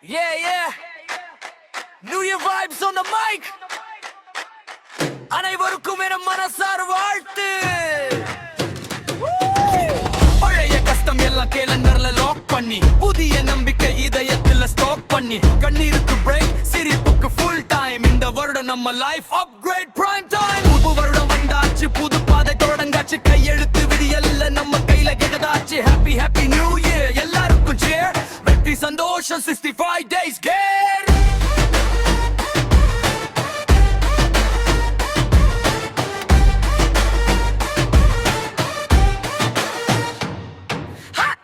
Yeah, yeah. New Year vibes on the mic. அனைவருக்கும் என மனசார வாழ்த்து. பழைய கஷ்டம் எல்லாம் கேலண்டர்ல லாக் பண்ணி, புதிய நம்பிக்கை இதயத்துல ஸ்டாக் பண்ணி, கண்ணீருக்கு பிரேக், சிரிப்புக்கு ஃபுல் டைம். இந்த வருடம் நம்ம லைஃப் அப்கிரேட் பிரைம் டைம். புது வருடம் வந்தாச்சு, புது பாதை தொடங்காச்சு, கையெழுத்து விடியல்ல நம்ம கையில கெட்டதாச்சு. ஹாப்பி ஹாப்பி நியூ இயர் எல்லாருக்கும் சேர். வெற்றி சந்தோஷம் 65 days கேர்.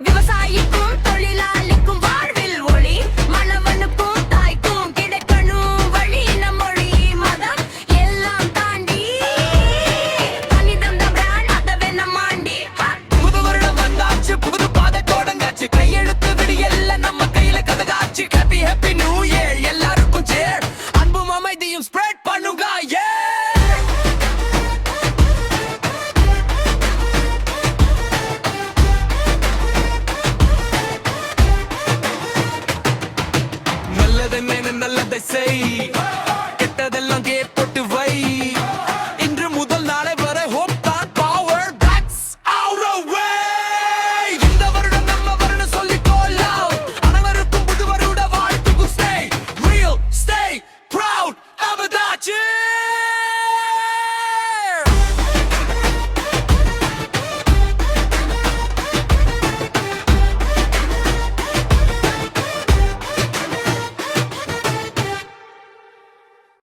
விவசாயிக்கும் தொழிலாளிக்கும் வாழ்வில் ஒளி, மணவனுக்கும் தாய்க்கும் கிடைக்கணும் வழி. நம் மொழி மதம் எல்லாம் தாண்டி கணிதம் தான் பிராண்ட், அதவே நம்மாண்டி. புது வருடம் வந்தாச்சு, புது பாதை தொடங்காச்சு, கையெழுத்து விடியல்ல நம்ம கையில கதகாச்சு. ஹாப்பி ஹாப்பி நியூ இயர் எல்லாருக்கும் சேர். அன்பும் அமைதியும் ஸ்ப்ரெட் பண்ணுங்க. நல்லதை மேன நல்லதை செய்,